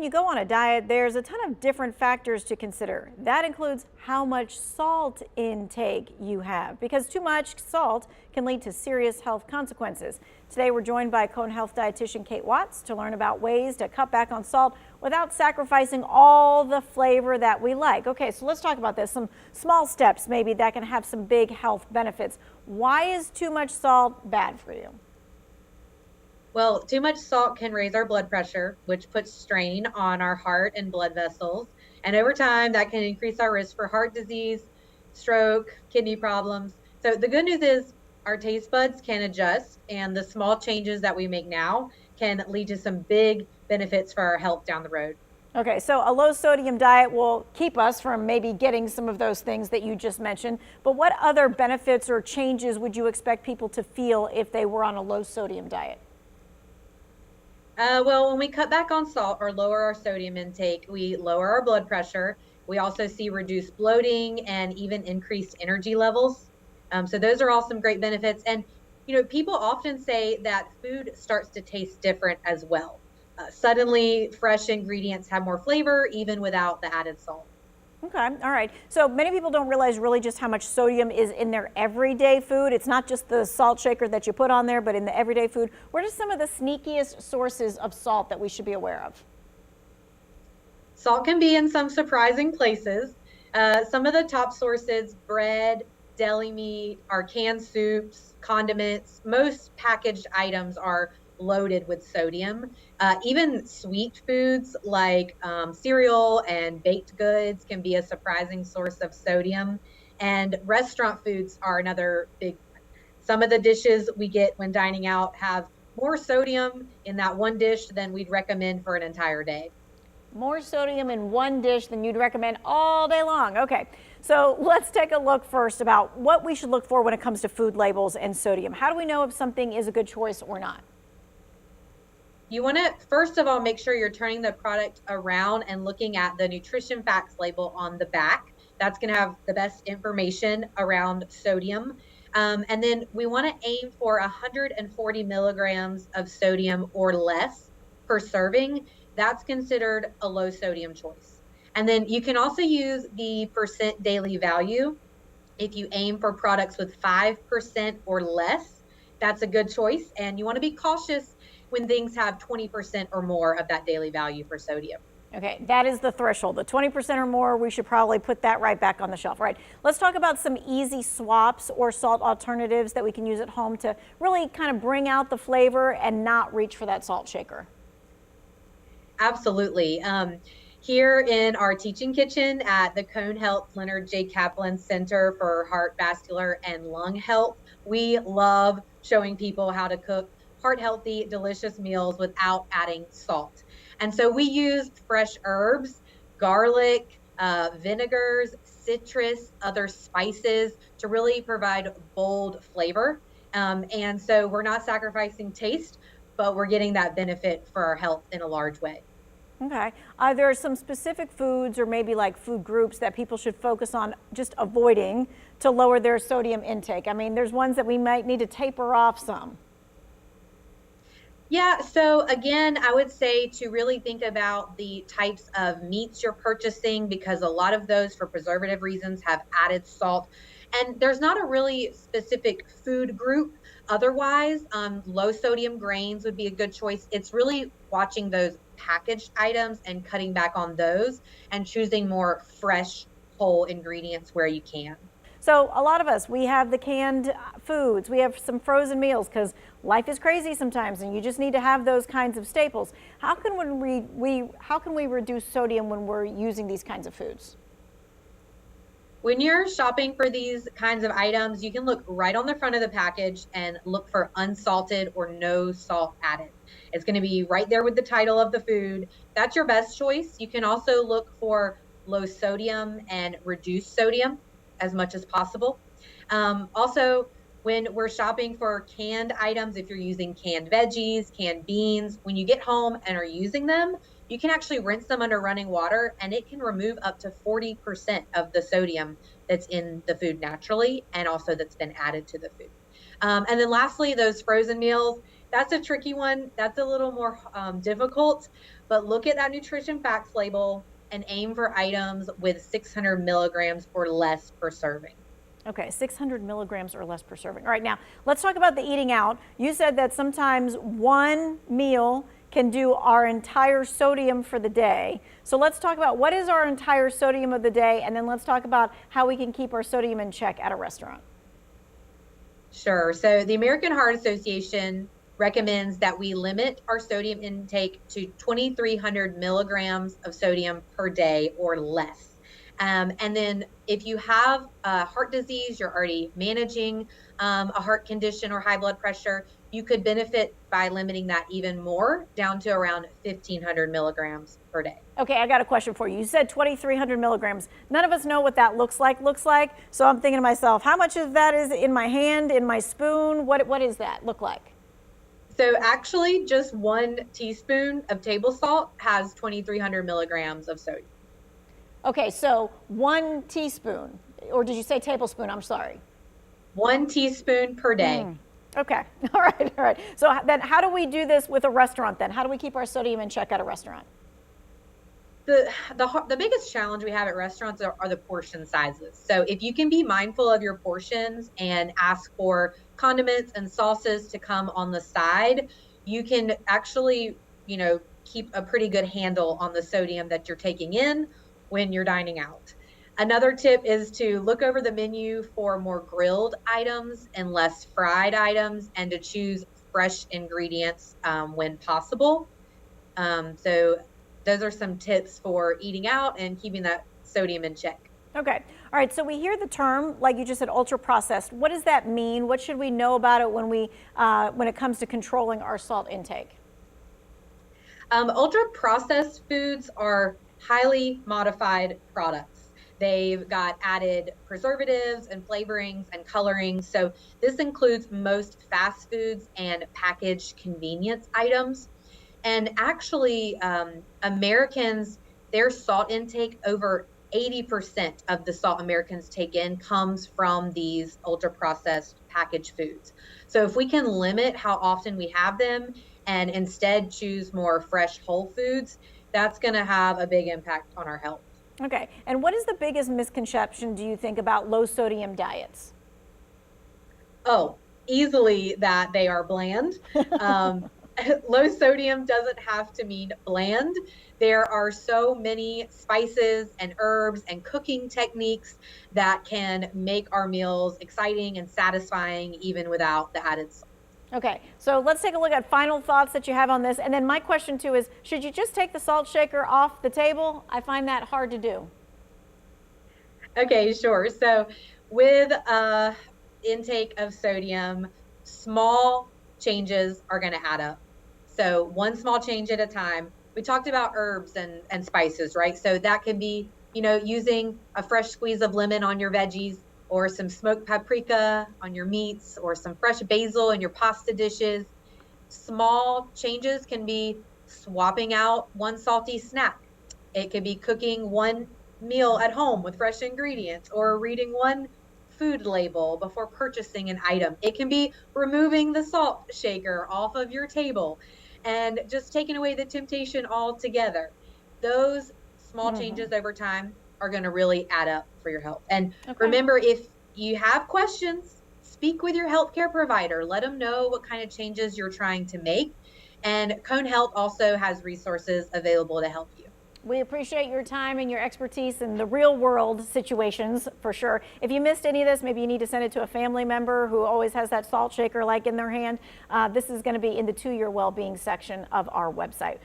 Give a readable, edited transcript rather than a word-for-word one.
When you go on a diet, there's a ton of different factors to consider. That includes how much salt intake you have, because too much salt can lead to serious health consequences. Today, we're joined by Cone Health dietitian Kate Watts to learn about ways to cut back on salt without sacrificing all the flavor that we like. Okay, so let's talk about this. Some small steps maybe that can have some big health benefits. Why is too much salt bad for you? Well, too much salt can raise our blood pressure, which puts strain on our heart and blood vessels. And over time, that can increase our risk for heart disease, stroke, kidney problems. So the good news is our taste buds can adjust, and the small changes that we make now can lead to some big benefits for our health down the road. Okay, so a low sodium diet will keep us from maybe getting some of those things that you just mentioned. But what other benefits or changes would you expect people to feel if they were on a low sodium diet? Well, when we cut back on salt or lower our sodium intake, we lower our blood pressure. We also see reduced bloating and even increased energy levels. So those are all some great benefits. And people often say that food starts to taste different as well. Suddenly, fresh ingredients have more flavor, even without the added salt. Okay, all right. So many people don't realize really just how much sodium is in their everyday food. It's not just the salt shaker that you put on there, but in the everyday food. What are some of the sneakiest sources of salt that we should be aware of? Salt can be in some surprising places. Some of the top sources: bread, deli meat, our canned soups, condiments. Most packaged items are loaded with sodium. Even sweet foods like cereal and baked goods can be a surprising source of sodium. And restaurant foods are another big one. Some of the dishes we get when dining out have more sodium in that one dish than we'd recommend for an entire day. More sodium in one dish than you'd recommend all day long. Okay, so let's take a look first about what we should look for when it comes to food labels and sodium. How do we know if something is a good choice or not? You want to, first of all, make sure you're turning the product around and looking at the nutrition facts label on the back. That's going to have the best information around sodium. And then we want to aim for 140 milligrams of sodium or less per serving. That's considered a low sodium choice. And then you can also use the percent daily value. If you aim for products with 5% or less, that's a good choice. And you want to be cautious when things have 20% or more of that daily value for sodium. Okay, that is the threshold. The 20% or more, we should probably put that right back on the shelf. All right, let's talk about some easy swaps or salt alternatives that we can use at home to really kind of bring out the flavor and not reach for that salt shaker. Absolutely. Here in our teaching kitchen at the Cone Health Leonard J. Kaplan Center for Heart, Vascular, and Lung Health, we love showing people how to cook heart healthy, delicious meals without adding salt. And so we use fresh herbs, garlic, vinegars, citrus, other spices to really provide bold flavor. And so we're not sacrificing taste, but we're getting that benefit for our health in a large way. Okay. Are there some specific foods or maybe like food groups that people should focus on just avoiding to lower their sodium intake? I mean, there's ones that we might need to taper off some. Yeah, so again, I would say to really think about the types of meats you're purchasing, because a lot of those, for preservative reasons, have added salt. And there's not a really specific food group. Otherwise, low sodium grains would be a good choice. It's really watching those packaged items and cutting back on those and choosing more fresh, whole ingredients where you can. So a lot of us, we have the canned foods, we have some frozen meals because life is crazy sometimes and you just need to have those kinds of staples. How can we reduce sodium when we're using these kinds of foods? When you're shopping for these kinds of items, you can look right on the front of the package and look for unsalted or no salt added. It's going to be right there with the title of the food. That's your best choice. You can also look for low sodium and reduced sodium as much as possible. Also, when we're shopping for canned items, if you're using canned veggies, canned beans, when you get home and are using them, you can actually rinse them under running water and it can remove up to 40% of the sodium that's in the food naturally and also that's been added to the food. And then lastly, those frozen meals, that's a tricky one. That's a little more difficult. but look at that nutrition facts label and aim for items with 600 milligrams or less per serving. Okay, 600 milligrams or less per serving. All right, now let's talk about the eating out. You said that sometimes one meal can do our entire sodium for the day. So let's talk about what is our entire sodium of the day, and then let's talk about how we can keep our sodium in check at a restaurant. Sure. So the American Heart Association recommends that we limit our sodium intake to 2,300 milligrams of sodium per day or less. And then if you have heart disease, you're already managing a heart condition or high blood pressure, you could benefit by limiting that even more down to around 1,500 milligrams per day. Okay, I got a question for you. You said 2,300 milligrams. None of us know what that looks like. So I'm thinking to myself, how much of that is in my hand, in my spoon? What does that look like? So actually, just 1 teaspoon of table salt has 2,300 milligrams of sodium. Okay, so 1 teaspoon, or did you say tablespoon? I'm sorry. 1 teaspoon per day. Okay, all right. So then how do we do this with a restaurant then? How do we keep our sodium in check at a restaurant? The biggest challenge we have at restaurants are the portion sizes. So if you can be mindful of your portions and ask for condiments and sauces to come on the side, you can actually, keep a pretty good handle on the sodium that you're taking in when you're dining out. Another tip is to look over the menu for more grilled items and less fried items, and to choose fresh ingredients when possible. So those are some tips for eating out and keeping that sodium in check. Okay. All right. So we hear the term, like you just said, ultra processed. What does that mean? What should we know about it when it comes to controlling our salt intake? Ultra processed foods are highly modified products. They've got added preservatives and flavorings and colorings. So this includes most fast foods and packaged convenience items. And actually, Americans, their salt intake, over 80% of the salt Americans take in comes from these ultra processed packaged foods. So if we can limit how often we have them and instead choose more fresh whole foods, that's going to have a big impact on our health. Okay. And what is the biggest misconception, do you think, about low sodium diets? Oh, easily that they are bland. Low sodium doesn't have to mean bland. There are so many spices and herbs and cooking techniques that can make our meals exciting and satisfying even without the added salt. Okay, so let's take a look at final thoughts that you have on this. And then my question too is, should you just take the salt shaker off the table? I find that hard to do. Okay, sure. So with intake of sodium, small changes are going to add up. So one small change at a time. We talked about herbs and spices, right? So that could be, using a fresh squeeze of lemon on your veggies, or some smoked paprika on your meats, or some fresh basil in your pasta dishes. Small changes can be swapping out one salty snack. It could be cooking one meal at home with fresh ingredients, or reading one food label before purchasing an item. It can be removing the salt shaker off of your table and just taking away the temptation altogether. Those small changes over time are going to really add up for your health. And remember, if you have questions, speak with your healthcare provider. Let them know what kind of changes you're trying to make. And Cone Health also has resources available to help you. We appreciate your time and your expertise in the real world situations, for sure. If you missed any of this, maybe you need to send it to a family member who always has that salt shaker like in their hand. This is going to be in the To Your Wellbeing section of our website.